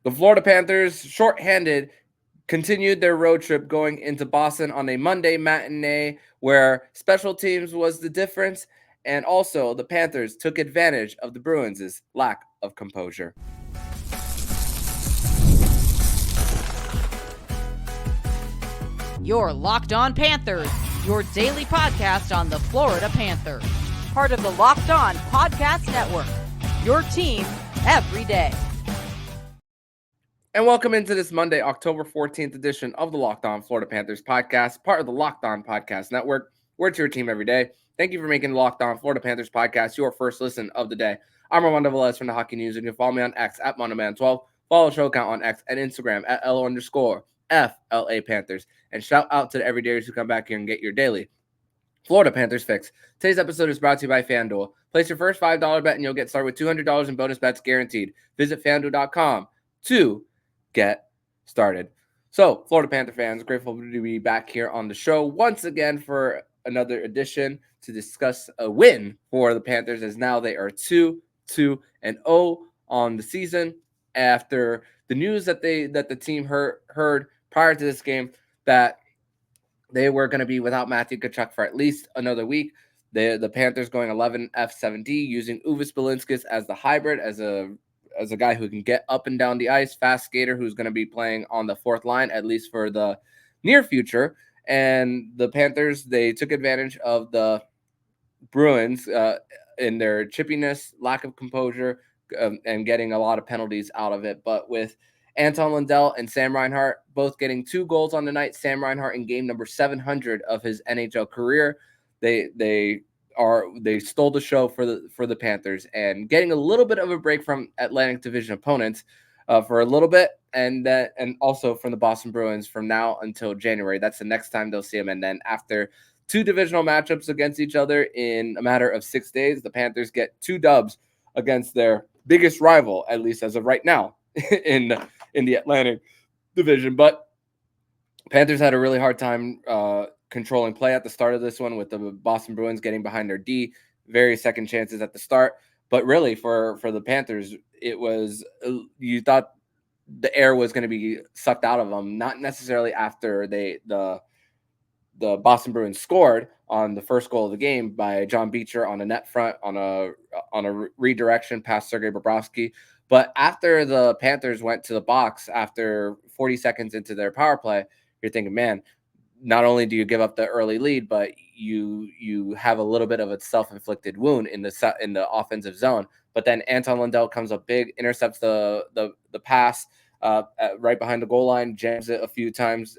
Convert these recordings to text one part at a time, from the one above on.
The Florida Panthers, shorthanded, continued their road trip going into Boston on a Monday matinee where special teams was the difference, and also the Panthers took advantage of the Bruins' lack of composure. You're Locked On Panthers, your daily podcast on the Florida Panthers. Part of the Locked On Podcast Network, your team every day. And welcome into this Monday, October 14th edition of the Locked On Florida Panthers podcast, part of the Locked On Podcast Network. We're your team every day. Thank you for making the Locked On Florida Panthers podcast your first listen of the day. I'm Armando Velez from the Hockey News. You can follow me on X at MondoMan12. Follow the show account on X and Instagram at @L_FLA Panthers. And shout out to the everydayers who come back here and get your daily Florida Panthers fix. Today's episode is brought to you by FanDuel. Place your first $5 bet and you'll get started with $200 in bonus bets guaranteed. Visit FanDuel.com to get started. So, Florida Panther fans, grateful to be back here on the show once again for another edition to discuss a win for the Panthers, as now they are 2-2-0 on the season after the news that the team heard prior to this game that they were going to be without Matthew Tkachuk for at least another week. The Panthers going 11 F7D, using Uvis Balinskis as the hybrid, as a guy who can get up and down the ice, fast skater who's going to be playing on the fourth line, at least for the near future. And the Panthers, they took advantage of the Bruins in their chippiness, lack of composure, and getting a lot of penalties out of it. But with Anton Lundell and Sam Reinhart both getting 2 goals on the night, Sam Reinhart in game number 700 of his NHL career, they stole the show for the Panthers, and getting a little bit of a break from Atlantic Division opponents for a little bit, and also from the Boston Bruins from now until January. That's the next time they'll see them. And then after 2 divisional matchups against each other in a matter of 6 days, the Panthers get 2 dubs against their biggest rival, at least as of right now, in the Atlantic Division. But Panthers had a really hard time controlling play at the start of this one, with the Boston Bruins getting behind their D, very second chances at the start. But really, for the Panthers, it was, you thought the air was going to be sucked out of them, not necessarily after the Boston Bruins scored on the first goal of the game by John Beecher on a net front on a redirection past Sergei Bobrovsky. But after the Panthers went to the box after 40 seconds into their power play, you're thinking, man, not only do you give up the early lead, but you have a little bit of a self-inflicted wound in the offensive zone. But then Anton Lundell comes up big, intercepts the pass right behind the goal line, jams it a few times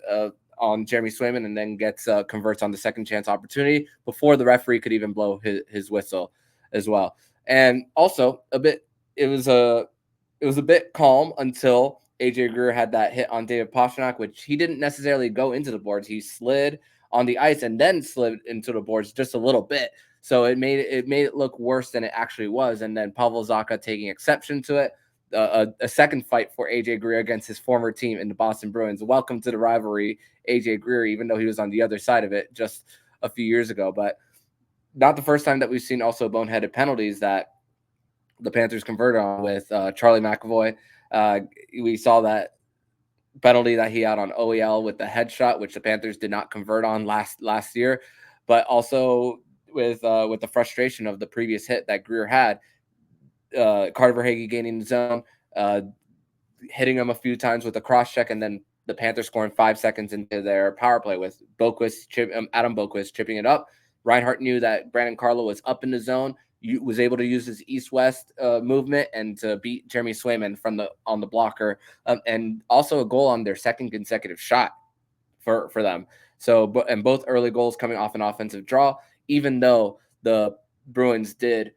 on Jeremy Swayman, and then converts on the second chance opportunity before the referee could even blow his whistle as well. And also it was a bit calm until AJ Greer had that hit on David Pastrnak, which he didn't necessarily go into the boards. He slid on the ice and then slid into the boards just a little bit. So it made it look worse than it actually was. And then Pavel Zacha taking exception to it. A second fight for AJ Greer against his former team in the Boston Bruins. Welcome to the rivalry, AJ Greer, even though he was on the other side of it just a few years ago. But not the first time that we've seen also boneheaded penalties that the Panthers converted on with Charlie McAvoy. We saw that penalty that he had on OEL with the headshot, which the Panthers did not convert on last year, but also with the frustration of the previous hit that Greer had, Carter Verhaeghe gaining the zone, hitting him a few times with a crosscheck, and then the Panthers scoring 5 seconds into their power play with Adam Boquist chipping it up. Reinhart knew that Brandon Carlo was up in the zone, was able to use his east-west movement and to beat Jeremy Swayman on the blocker, and also a goal on their second consecutive shot for them. So, both early goals coming off an offensive draw, even though the Bruins did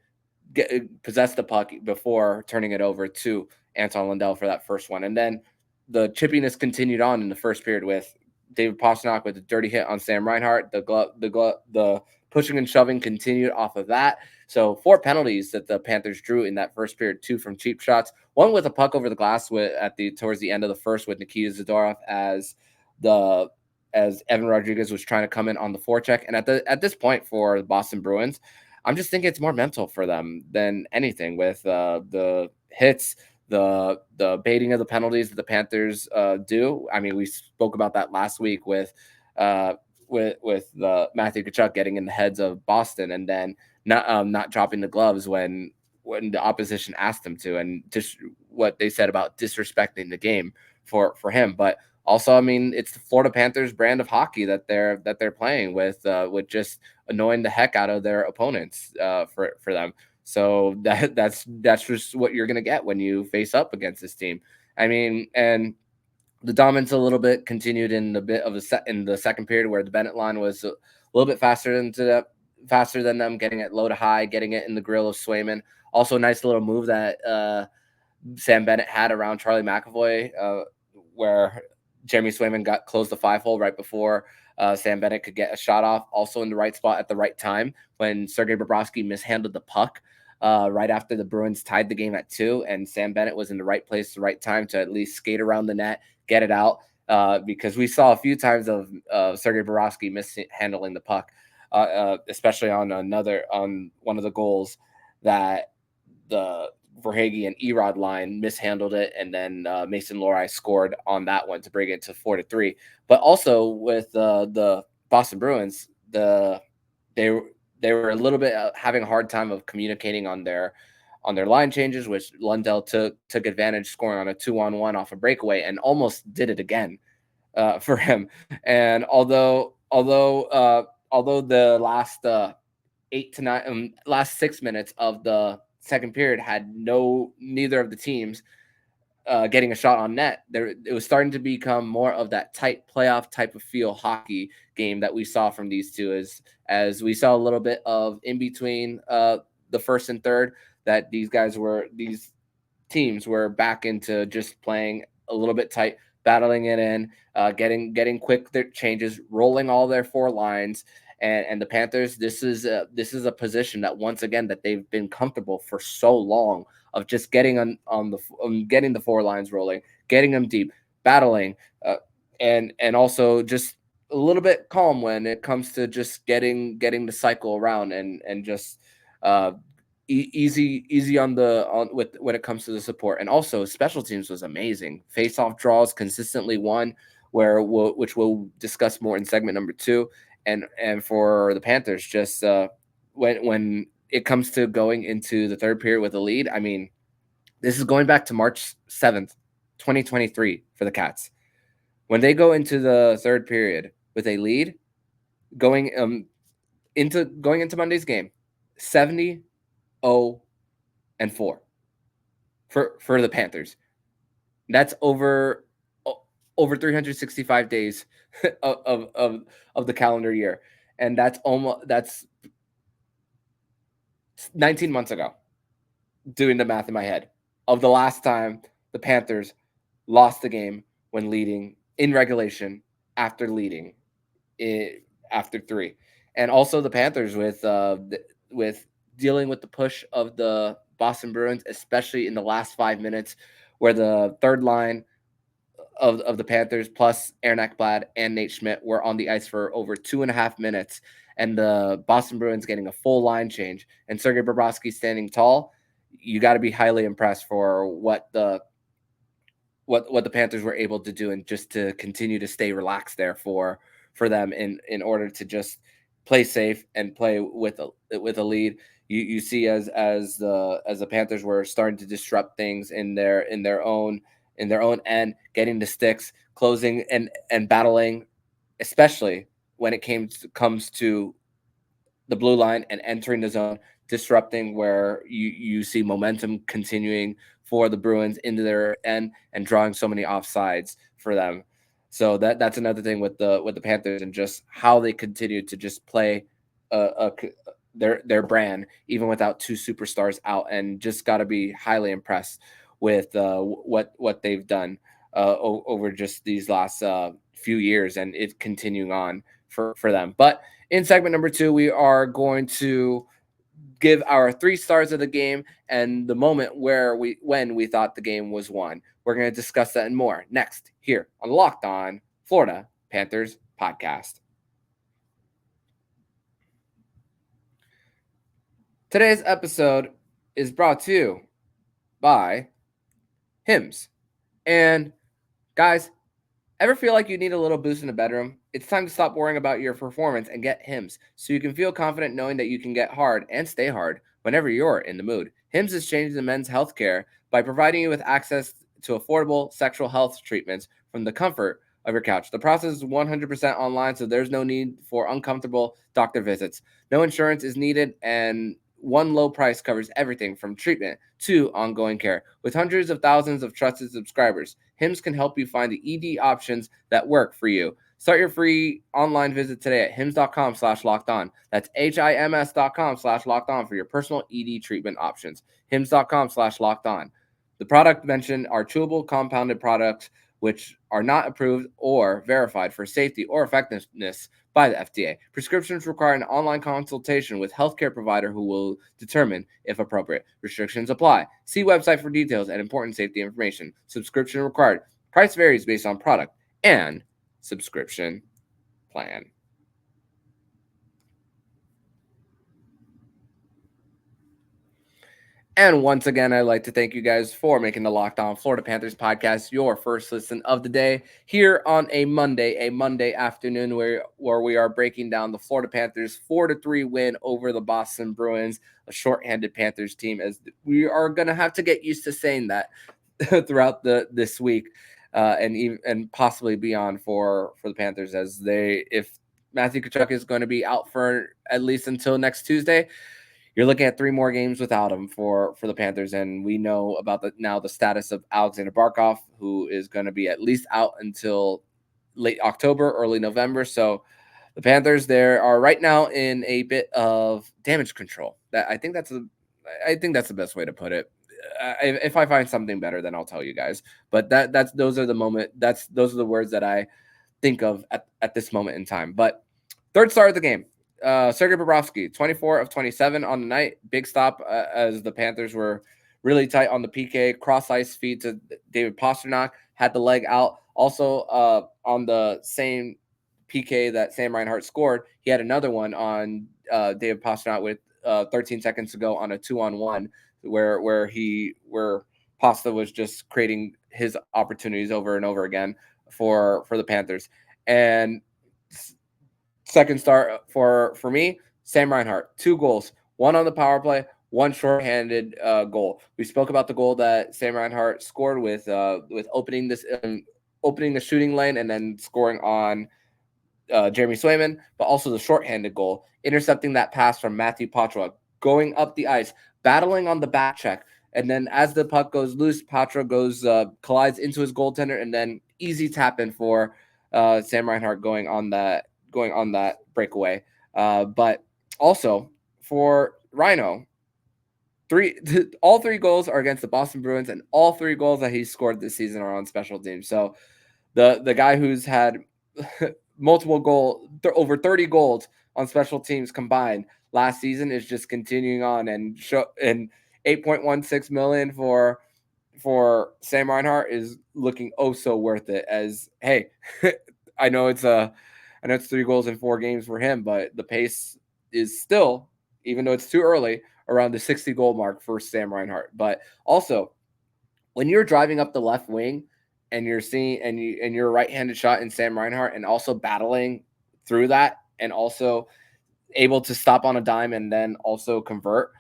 possess the puck before turning it over to Anton Lundell for that first one. And then the chippiness continued on in the first period with David Pastrnak with a dirty hit on Sam Reinhart. The pushing and shoving continued off of that. So 4 penalties that the Panthers drew in that first period, 2 from cheap shots, 1 with a puck over the glass towards the end of the first with Nikita Zadorov as Evan Rodriguez was trying to come in on the forecheck. And at this point for the Boston Bruins, I'm just thinking it's more mental for them than anything with the hits, the baiting of the penalties that the Panthers do. I mean, we spoke about that last week with the Matthew Tkachuk getting in the heads of Boston and then not dropping the gloves when the opposition asked him to, and just what they said about disrespecting the game for him. But also, I mean, it's the Florida Panthers brand of hockey that they're playing with just annoying the heck out of their opponents for them. So that's just what you're gonna get when you face up against this team. I mean, and the dominance a little bit continued in in the second period, where the Bennett line was a little bit faster than them, getting it low to high, getting it in the grill of Swayman. Also, a nice little move that Sam Bennett had around Charlie McAvoy, where Jeremy Swayman got closed the 5-hole right before Sam Bennett could get a shot off. Also in the right spot at the right time when Sergei Bobrovsky mishandled the puck right after the Bruins tied the game at 2, and Sam Bennett was in the right place, the right time to at least skate around the net, get it out, because we saw a few times of Sergei Bobrovsky mishandling the puck, especially on one of the goals that the Verhaeghe and Erod line mishandled it, and then Mason Lohrei scored on that one to bring it to 4-3. But also with the Boston Bruins, they were a little bit having a hard time of communicating on their line changes, which Lundell took advantage, scoring on a 2-on-1 off a breakaway and almost did it again for him. And although the last 6 minutes of the second period had neither of the teams getting a shot on net, it was starting to become more of that tight playoff type of feel hockey game that we saw from these two, as we saw a little bit of in between the first and third, that these teams were back into just playing a little bit tight, battling it in, getting quick changes, rolling all their 4 lines. And the Panthers, this is a position that, once again, that they've been comfortable for so long, of just getting getting the 4 lines rolling, getting them deep, battling, and also just a little bit calm when it comes to just getting the cycle around, and just easy when it comes to the support. And also special teams was amazing. Face-off draws consistently won, which we'll discuss more in segment number 2. And for the Panthers, just when it comes to going into the third period with a lead, I mean, this is going back to March 7th, 2023 for the Cats. When they go into the third period with a lead, going into Monday's game, 70-0-4 for the Panthers. That's over 365 days of the calendar year, and that's 19 months ago, doing the math in my head, of the last time the Panthers lost the game when leading in regulation after leading after 3. And also the Panthers with dealing with the push of the Boston Bruins, especially in the last 5 minutes, where the third line of the Panthers plus Aaron Ekblad and Nate Schmidt were on the ice for over 2.5 minutes, and the Boston Bruins getting a full line change, and Sergei Bobrovsky standing tall. You got to be highly impressed for what the Panthers were able to do, and just to continue to stay relaxed there for them in order to just play safe and play with a lead. You see as the Panthers were starting to disrupt things in their own end, getting the sticks, closing and battling, especially when it comes to the blue line and entering the zone, disrupting, where you see momentum continuing for the Bruins into their end and drawing so many offsides for them. So that's another thing with the Panthers, and just how they continue to just play their brand even without 2 superstars out, and just got to be highly impressed with what they've done over just these last few years, and it continuing on for them. But in segment number 2, we are going to give our 3 stars of the game and the moment when we thought the game was won. We're going to discuss that and more next here on the Locked On Florida Panthers podcast. Today's episode is brought to you by Hims. And guys, ever feel like you need a little boost in the bedroom? It's time to stop worrying about your performance and get Hims so you can feel confident knowing that you can get hard and stay hard whenever you're in the mood. Hims is changing the men's healthcare by providing you with access to affordable sexual health treatments from the comfort of your couch. The process is 100% online, so there's no need for uncomfortable doctor visits. No insurance is needed, and one low price covers everything from treatment to ongoing care. With hundreds of thousands of trusted subscribers, Hims can help you find the ED options that work for you. Start your free online visit today at hims.com/lockedon. That's HIMS.com/lockedon for your personal ED treatment options. hims.com/lockedon. The product mentioned are chewable compounded products which are not approved or verified for safety or effectiveness by the FDA. Prescriptions require an online consultation with healthcare provider who will determine if appropriate. Restrictions apply. See website for details and important safety information. Subscription required. Price varies based on product and subscription plan. And once again, I'd like to thank you guys for making the Locked On Florida Panthers podcast your first listen of the day here on a Monday afternoon where we are breaking down the Florida Panthers 4-3 win over the Boston Bruins, a shorthanded Panthers team, as we are going to have to get used to saying that throughout this week and possibly beyond for the Panthers, as if Matthew Tkachuk is going to be out for at least until next Tuesday, you're looking at 3 more games without him for the Panthers, and we know about the status of Alexander Barkov, who is going to be at least out until late October, early November. So the Panthers there are right now in a bit of damage control. I think that's the best way to put it. If I find something better, then I'll tell you guys. But those are the words that I think of at this moment in time. But third star of the game. Sergei Bobrovsky, 24 of 27 on the night. Big stop as the Panthers were really tight on the PK. Cross ice feed to David Pastrnak. Had the leg out. Also on the same PK that Sam Reinhart scored, he had another one on David Pastrnak with 13 seconds to go on a 2-on-1 where Pasta was just creating his opportunities over and over again for the Panthers. And second star for me, Sam Reinhart, 2 goals, 1 on the power play, 1 shorthanded goal. We spoke about the goal that Sam Reinhart scored with opening the shooting lane and then scoring on Jeremy Swayman, but also the shorthanded goal, intercepting that pass from Matthew Poitras, going up the ice, battling on the back check, and then as the puck goes loose, Poitras collides into his goaltender, and then easy tap in for Sam Reinhart going on that breakaway. But also for Rhino, all 3 goals are against the Boston Bruins, and all 3 goals that he scored this season are on special teams. So the guy who's had over 30 goals on special teams combined last season is just continuing on, and $8.16 million for Sam Reinhart is looking so worth it. As hey, I know it's 3 goals in 4 games for him, but the pace is still, even though it's too early, around the 60 goal mark for Sam Reinhart. But also, when you're driving up the left wing and you're seeing and you're a right-handed shot in Sam Reinhart, and also battling through that, and also able to stop on a dime and then also convert,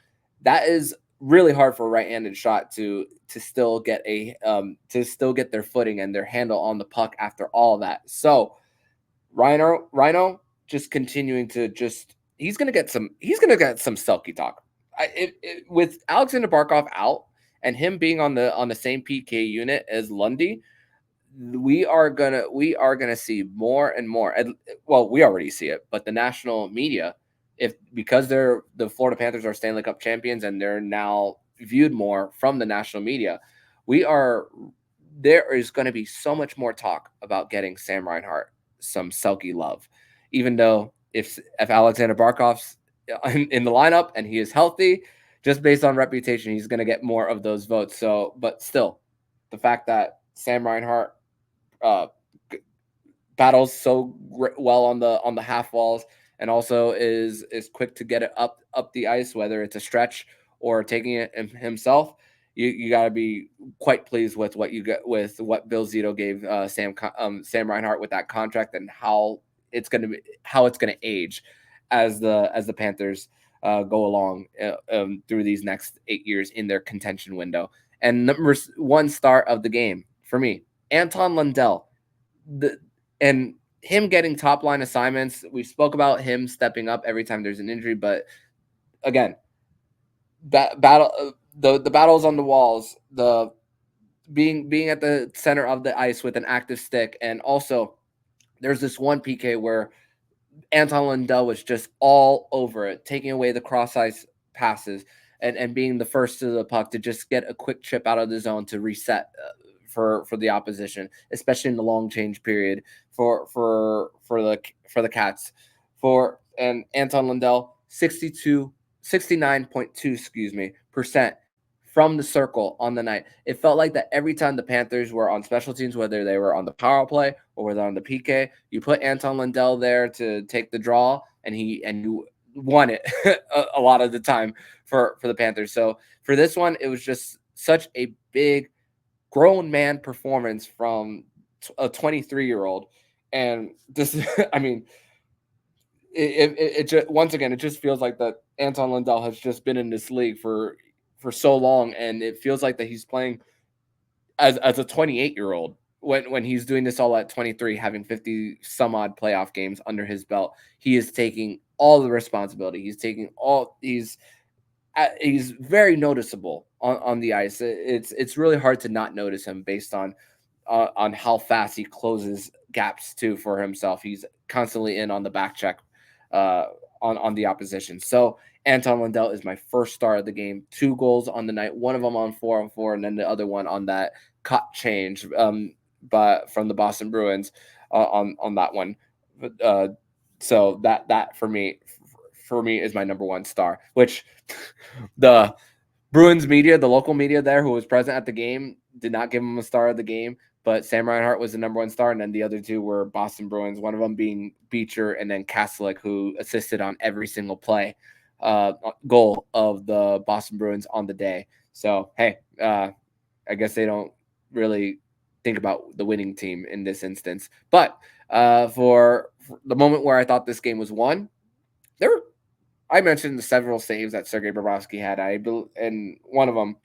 that is really hard for a right-handed shot to still get their footing and their handle on the puck after all of that. So Rhino just continuing to he's gonna get some Selke talk. With Alexander Barkov out and him being on the same PK unit as Lundy, we are gonna see more and more. Well, we already see it, but the national media, because the Florida Panthers are Stanley Cup champions and they're now viewed more from the national media, there is going to be so much more talk about getting Sam Reinhart some Selke love, even though if Alexander Barkov's in the lineup and he is healthy, just based on reputation, he's going to get more of those votes. So, but still, the fact that Sam Reinhart battles so well on the half walls, and also is quick to get it up the ice, whether it's a stretch or taking it himself, you got to be quite pleased with what you get with what Bill Zito gave Sam Reinhart with that contract, and how it's going to age as the Panthers go along through these next 8 years in their contention window. And number one star of the game for me, Anton Lundell, and him getting top line assignments. We spoke about him stepping up every time there's an injury, but again, that battle, the battles on the walls, the being at the center of the ice with an active stick, and also there's this one PK where Anton Lundell was just all over it, taking away the cross ice passes and being the first to the puck to just get a quick chip out of the zone to reset for the opposition, especially in the long change period for the Cats. And Anton Lundell 69.2 percent from the circle on the night. It felt like that every time the Panthers were on special teams, whether they were on the power play or whether on the PK, you put Anton Lundell there to take the draw, and you won it a lot of the time for the Panthers. So for this one, it was just such a big grown man performance from a 23-year-old. And this, I mean, it just, once again, it just feels like that Anton Lundell has just been in this league for so long, and it feels like that he's playing as a 28-year-old when he's doing this all at 23, having 50 some odd playoff games under his belt. He is taking all the responsibility. He's very noticeable on the ice. It's really hard to not notice him based on how fast he closes gaps too for himself. He's constantly in on the back check on the opposition. So Anton Lundell is my first star of the game. 2 goals on the night, one of them on 4-on-4, and then the other one on that cut change but from the Boston Bruins on that one. So that for me is my number one star, which the Bruins media, the local media there who was present at the game, did not give him a star of the game. But Sam Reinhart was the number one star, and then the other 2 were Boston Bruins, one of them being Beecher and then Kastelic, who assisted on every single play goal of the Boston Bruins on the day. So, hey, I guess they don't really think about the winning team in this instance. But for the moment where I thought this game was won, I mentioned the several saves that Sergei Bobrovsky had. And one of them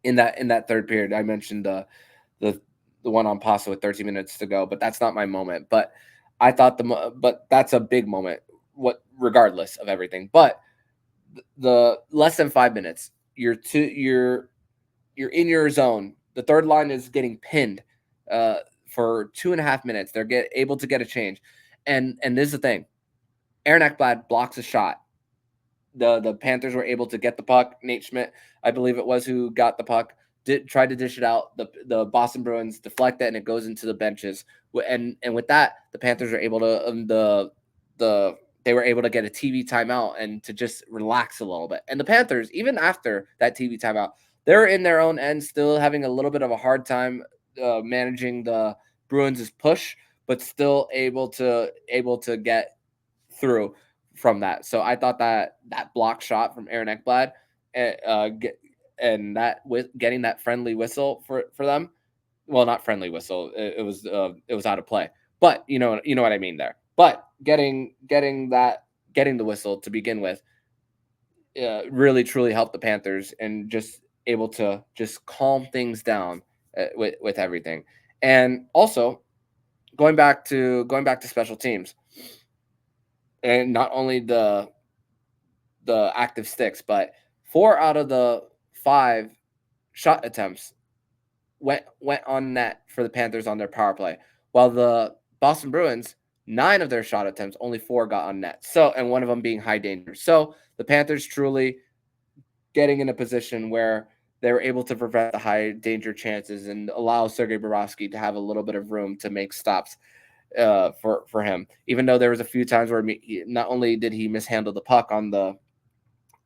in that third period, I mentioned the one on Pasta with 13 minutes to go, but that's not my moment. But I thought but that's a big moment, regardless of everything. But the less than 5 minutes, you're in your zone. The third line is getting pinned for 2.5 minutes. They're able to get a change, and this is the thing. Aaron Ekblad blocks a shot. The Panthers were able to get the puck. Nate Schmidt, I believe it was, who got the puck, tried to dish it out. The Boston Bruins deflect it, and it goes into the benches. And with that, the Panthers were able to they were able to get a TV timeout and to just relax a little bit. And the Panthers, even after that TV timeout, they're in their own end, still having a little bit of a hard time managing the Bruins' push, but still able to get through from that. So I thought that block shot from Aaron Ekblad and that with getting that friendly whistle for them. Well, not friendly whistle. It was out of play. But you know what I mean there. But getting the whistle to begin with really truly helped the Panthers, and just able to just calm things down with everything. And also going back to special teams, and not only the active sticks, but 4 out of the 5 shot attempts went on net for the Panthers on their power play, while the Boston Bruins, 9 of their shot attempts, only 4 got on net. So, and one of them being high danger. So the Panthers truly getting in a position where they were able to prevent the high danger chances and allow Sergei Bobrovsky to have a little bit of room to make stops for him. Even though there was a few times where not only did he mishandle the puck on the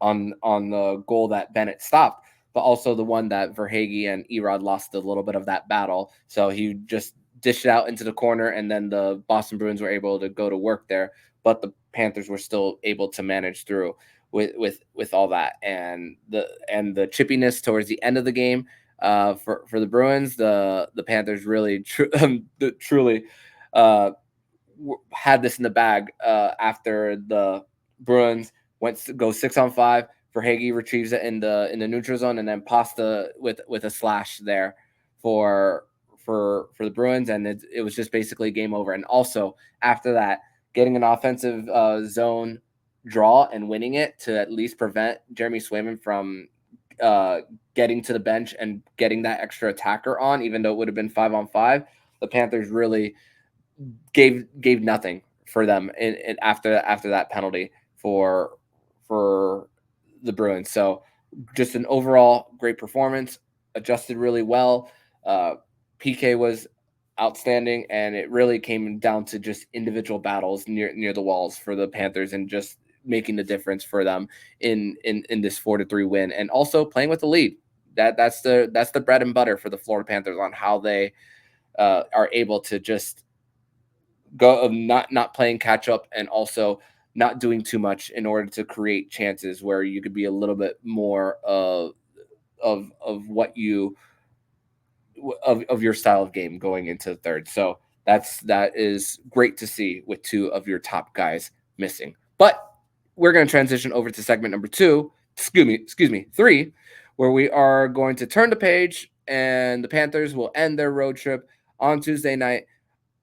goal that Bennett stopped, but also the one that Verhaeghe and Erod lost a little bit of that battle. So he just dished it out into the corner, and then the Boston Bruins were able to go to work there, but the Panthers were still able to manage through. with all that and the chippiness towards the end of the game. For the Bruins, the Panthers really truly had this in the bag after the Bruins went to go 6-on-5. Verhaeghe retrieves it in the neutral zone, and then Pasta with a slash there for the Bruins, and it was just basically game over. And also after that, getting an offensive zone draw and winning it to at least prevent Jeremy Swayman from getting to the bench and getting that extra attacker on, even though it would have been 5-on-5. The Panthers really gave nothing for them in after that penalty for the Bruins. So just an overall great performance, adjusted really well. PK was outstanding, and it really came down to just individual battles near the walls for the Panthers and just making the difference for them in this 4-3 win, and also playing with the lead. That's the bread and butter for the Florida Panthers on how they are able to just go of not playing catch up and also not doing too much in order to create chances where you could be a little bit more of what you of your style of game going into the third. So that is great to see with two of your top guys missing. But we're going to transition over to segment number 3, where we are going to turn the page and the Panthers will end their road trip on Tuesday night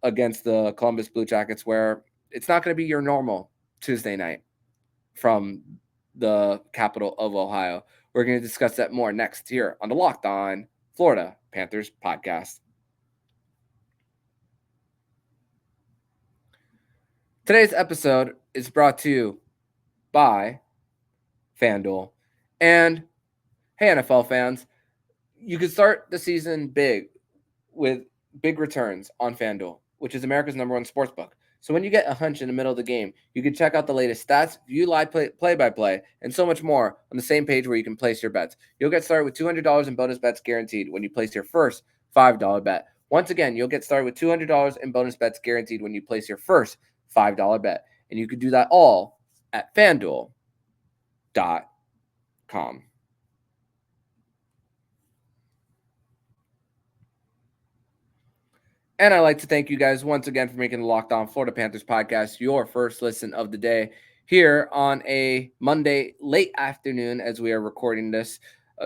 against the Columbus Blue Jackets, where it's not going to be your normal Tuesday night from the capital of Ohio. We're going to discuss that more next here on the Locked On Florida Panthers podcast. Today's episode is brought to you by FanDuel. And hey, NFL fans, you can start the season big with big returns on FanDuel, which is America's #1 sportsbook. So when you get a hunch in the middle of the game, you can check out the latest stats, view live play-by-play, and so much more on the same page where you can place your bets. You'll get started with $200 in bonus bets guaranteed when you place your first $5 bet. Once again, you'll get started with $200 in bonus bets guaranteed when you place your first $5 bet. And you can do that all at FanDuel.com. And I'd like to thank you guys once again for making the Locked On Florida Panthers podcast your first listen of the day here on a Monday late afternoon as we are recording this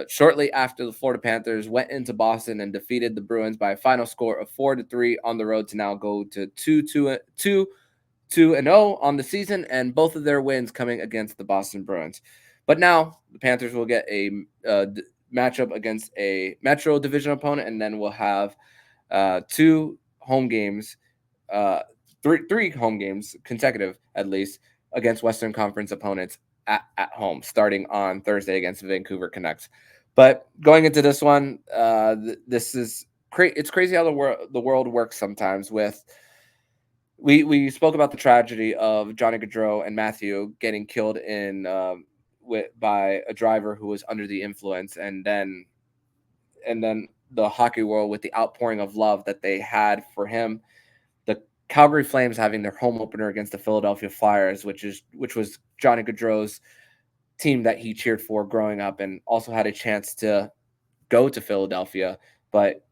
shortly after the Florida Panthers went into Boston and defeated the Bruins by a final score of 4-3 on the road to now go to 2-0 on the season, and both of their wins coming against the Boston Bruins. But now the Panthers will get a matchup against a Metro Division opponent, and then we'll have two home games, three home games consecutive at least against Western Conference opponents at home, starting on Thursday against the Vancouver Canucks. But going into this one, this is it's crazy how the world works sometimes. With we spoke about the tragedy of Johnny Gaudreau and Matthew getting killed by a driver who was under the influence, and then the hockey world with the outpouring of love that they had for him. The Calgary Flames having their home opener against the Philadelphia Flyers, which was Johnny Gaudreau's team that he cheered for growing up, and also had a chance to go to Philadelphia, but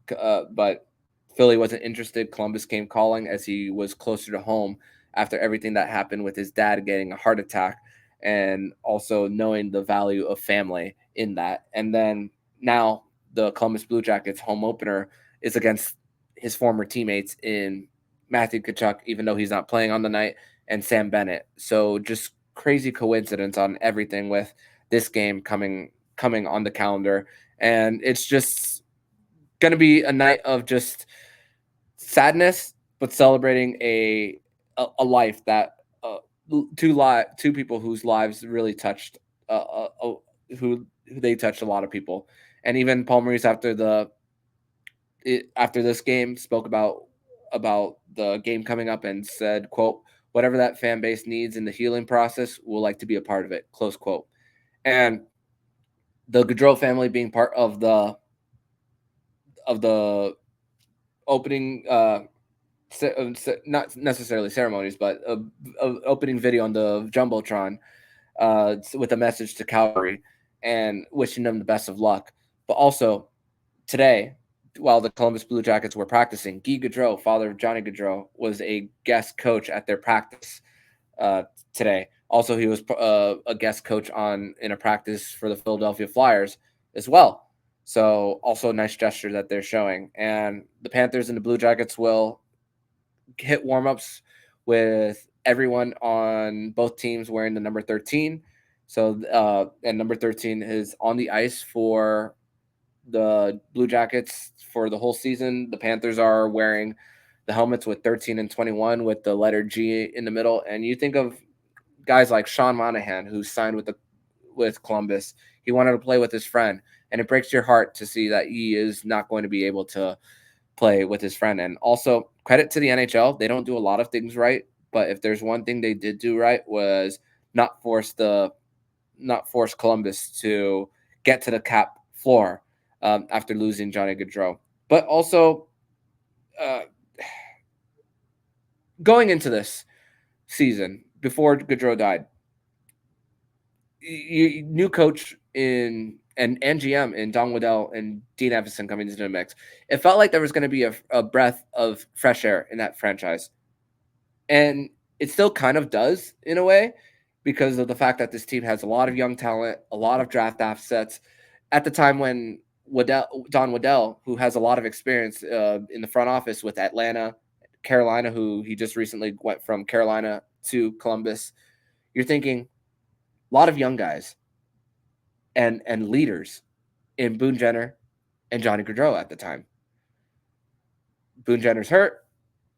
Philly wasn't interested. Columbus came calling as he was closer to home after everything that happened with his dad getting a heart attack, and also knowing the value of family in that. And then now the Columbus Blue Jackets home opener is against his former teammates in Matthew Tkachuk, even though he's not playing on the night, and Sam Bennett. So just crazy coincidence on everything with this game coming on the calendar. And it's just going to be a night of just sadness, but celebrating a life that two people whose lives really touched, who they touched a lot of people. And even Paul Maurice after this game spoke about the game coming up and said, quote, "Whatever that fan base needs in the healing process, we'll like to be a part of it," close quote. And the Gaudreau family being part of the opening, not necessarily ceremonies, but opening video on the Jumbotron with a message to Calgary and wishing them the best of luck. But also today, while the Columbus Blue Jackets were practicing, Guy Gaudreau, father of Johnny Gaudreau, was a guest coach at their practice today. Also, he was a guest coach in a practice for the Philadelphia Flyers as well. So also a nice gesture that they're showing. And the Panthers and the Blue Jackets will hit warmups with everyone on both teams wearing the number 13. So and number 13 is on the ice for the Blue Jackets for the whole season. The Panthers are wearing the helmets with 13 and 21 with the letter G in the middle. And you think of guys like Sean Monahan, who signed with Columbus. He wanted to play with his friend, and it breaks your heart to see that he is not going to be able to play with his friend. And also credit to the NHL. They don't do a lot of things right, but if there's one thing they did do right was not force Columbus to get to the cap floor after losing Johnny Gaudreau. But also going into this season before Gaudreau died, new coach and GM in Don Waddell and Dean Evison coming into the mix. It felt like there was going to be a breath of fresh air in that franchise. And it still kind of does in a way because of the fact that this team has a lot of young talent, a lot of draft assets. At the time when Don Waddell, who has a lot of experience in the front office with Atlanta, Carolina, who he just recently went from Carolina to Columbus, you're thinking a lot of young guys and leaders in Boone Jenner and Johnny Gaudreau at the time. Boone Jenner's hurt.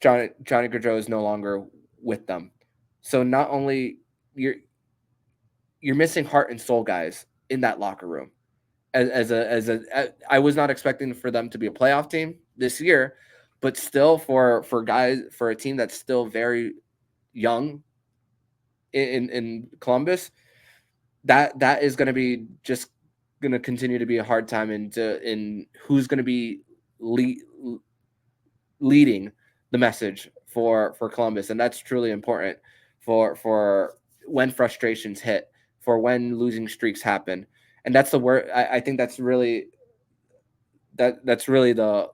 Johnny Gaudreau is no longer with them. So not only you're missing heart and soul guys in that locker room. I was not expecting for them to be a playoff team this year, but still for a team that's still very young in Columbus, that is going to be just going to continue to be a hard time in who's going to be leading the message for Columbus. And that's truly important for when frustrations hit, for when losing streaks happen. And that's the word. I think that's really that's really the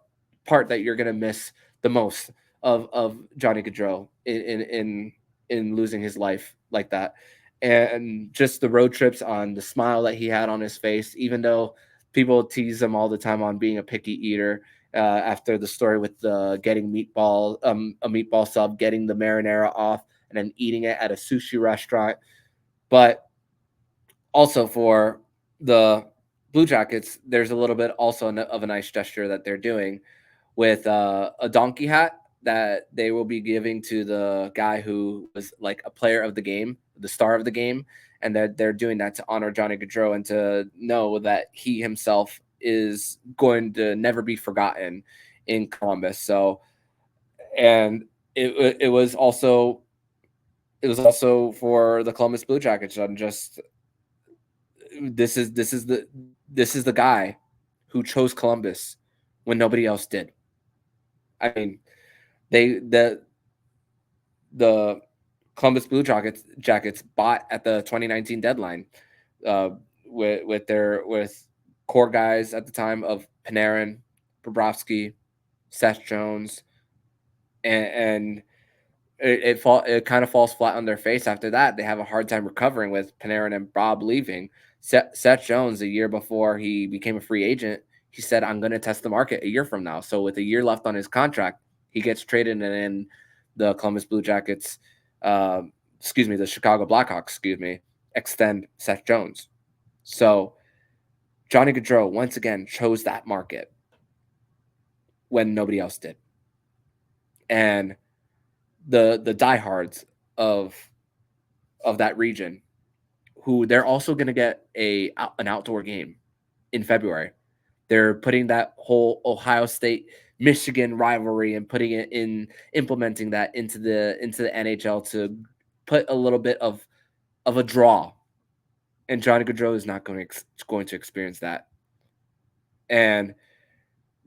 part that you're going to miss the most of Johnny Gaudreau in losing his life like that. And just the road trips, on the smile that he had on his face, even though people tease him all the time on being a picky eater, after the story with getting a meatball sub, getting the marinara off and then eating it at a sushi restaurant. But also for the Blue Jackets, there's a little bit also of a nice gesture that they're doing with a donkey hat that they will be giving to the guy who was like a player of the game, the star of the game. And they're doing that to honor Johnny Gaudreau and to know that he himself is going to never be forgotten in Columbus. So, and it was also for the Columbus Blue Jackets. I'm just, this is the guy who chose Columbus when nobody else did. I mean, the Columbus Blue Jackets bought at the 2019 deadline with core guys at the time of Panarin, Bobrovsky, Seth Jones, and it kind of falls flat on their face after that. They have a hard time recovering with Panarin and Bob leaving. Seth Jones, a year before he became a free agent, he said, "I'm going to test the market a year from now." So with a year left on his contract, he gets traded, and then the Columbus Blue Jackets, the Chicago Blackhawks, extend Seth Jones. So Johnny Gaudreau once again chose that market when nobody else did. And the diehards of that region, who they're also going to get an outdoor game in February. They're putting that whole Ohio State Michigan rivalry and implementing that into the NHL to put a little bit of a draw. And Johnny Gaudreau is not going to experience that. And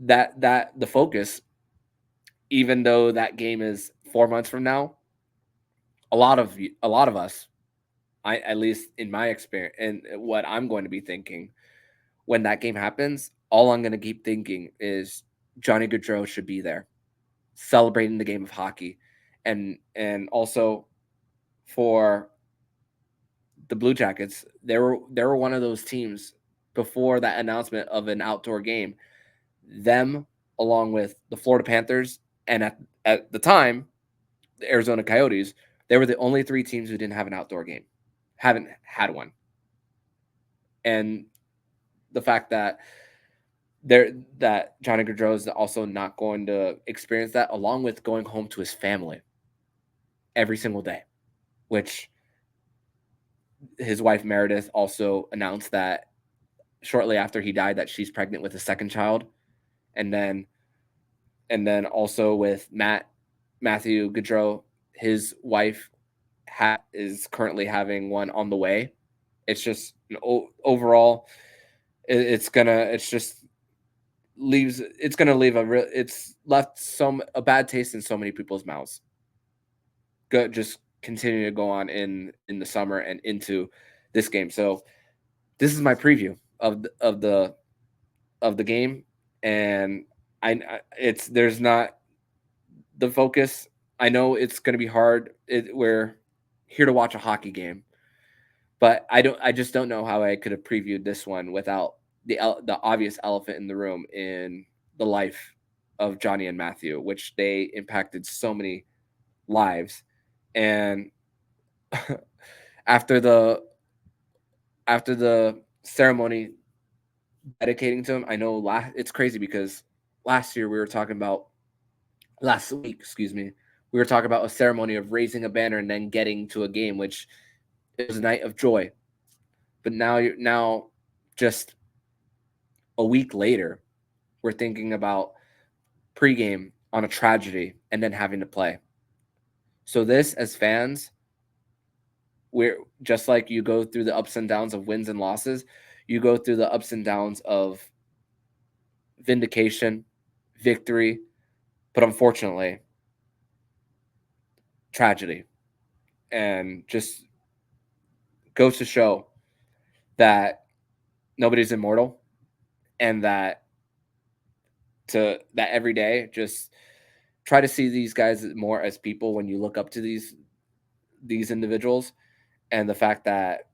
that the focus, even though that game is 4 months from now, a lot of us at least in my experience and what I'm going to be thinking when that game happens, all I'm going to keep thinking is Johnny Gaudreau should be there celebrating the game of hockey. And also for the Blue Jackets, they were one of those teams before that announcement of an outdoor game. Them along with the Florida Panthers and at the time, the Arizona Coyotes, they were the only three teams who didn't have an outdoor game. Haven't had one. And the fact that Johnny Gaudreau is also not going to experience that, along with going home to his family every single day, which his wife Meredith also announced that shortly after he died that she's pregnant with a second child, and then also with Matthew Gaudreau, his wife is currently having one on the way. It's just overall, it's left a bad taste in so many people's mouths. Just continue to go on in the summer and into this game. So this is my preview of the game, and there's not the focus. I know it's going to be hard. We're here to watch a hockey game, but I just don't know how I could have previewed this one without the obvious elephant in the room in the life of Johnny and Matthew, which they impacted so many lives. And after the ceremony dedicating to him, I know it's crazy because last week, we were talking about a ceremony of raising a banner and then getting to a game, which it was a night of joy. But now just a week later, we're thinking about pregame on a tragedy and then having to play. So this, as fans, we're just like you go through the ups and downs of wins and losses, you go through the ups and downs of vindication, victory, but unfortunately, tragedy. And just goes to show that nobody's immortal, and that every day, just try to see these guys more as people when you look up to these individuals, and the fact that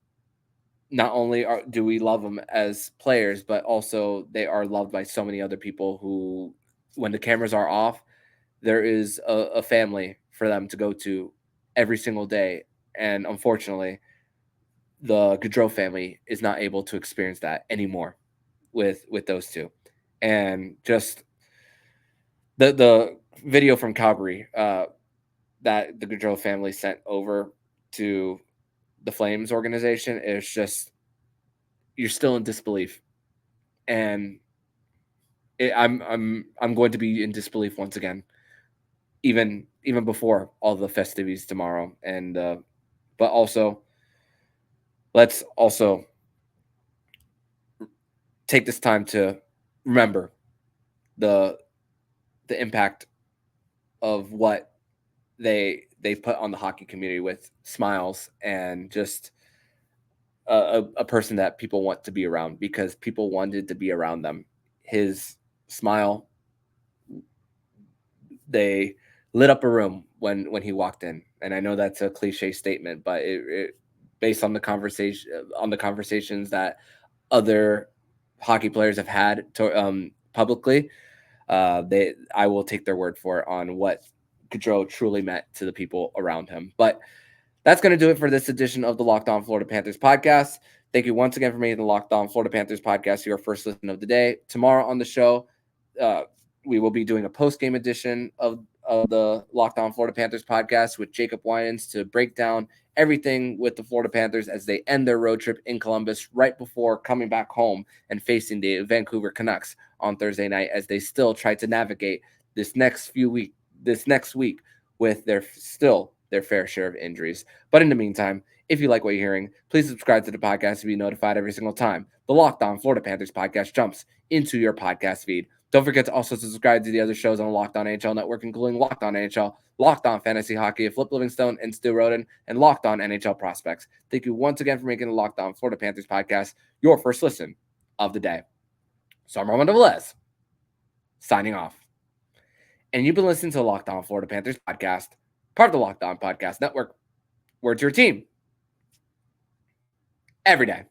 not only do we love them as players, but also they are loved by so many other people who, when the cameras are off, there is a family for them to go to every single day. And unfortunately, the Gaudreau family is not able to experience that anymore with those two. And just the video from Calgary that the Gaudreau family sent over to the Flames organization is just, you're still in disbelief. And I'm going to be in disbelief once again, even before all the festivities tomorrow. And but also, let's also take this time to remember the impact of what they put on the hockey community with smiles, and just a person that people want to be around because people wanted to be around them. His smile, they lit up a room when he walked in. And I know that's a cliche statement, but it based on the conversations that other hockey players have had publicly, I will take their word for it on what Gaudreau truly meant to the people around him. But that's going to do it for this edition of the Locked On Florida Panthers podcast. Thank you once again for making the Locked On Florida Panthers podcast your first listen of the day. Tomorrow on the show, we will be doing a post-game edition of the Locked On Florida Panthers podcast with Jacob Wyans to break down everything with the Florida Panthers as they end their road trip in Columbus right before coming back home and facing the Vancouver Canucks on Thursday night, as they still try to navigate this next week with their fair share of injuries. But in the meantime, if you like what you're hearing, please subscribe to the podcast to be notified every single time the Locked On Florida Panthers podcast jumps into your podcast feed. Don't forget to also subscribe to the other shows on the Locked On NHL Network, including Locked On NHL, Locked On Fantasy Hockey, Flip Livingstone and Stu Roden, and Locked On NHL Prospects. Thank you once again for making the Locked On Florida Panthers podcast your first listen of the day. So I'm Armando Velez, signing off. And you've been listening to the Locked On Florida Panthers podcast, part of the Locked On Podcast Network, where it's your team every day.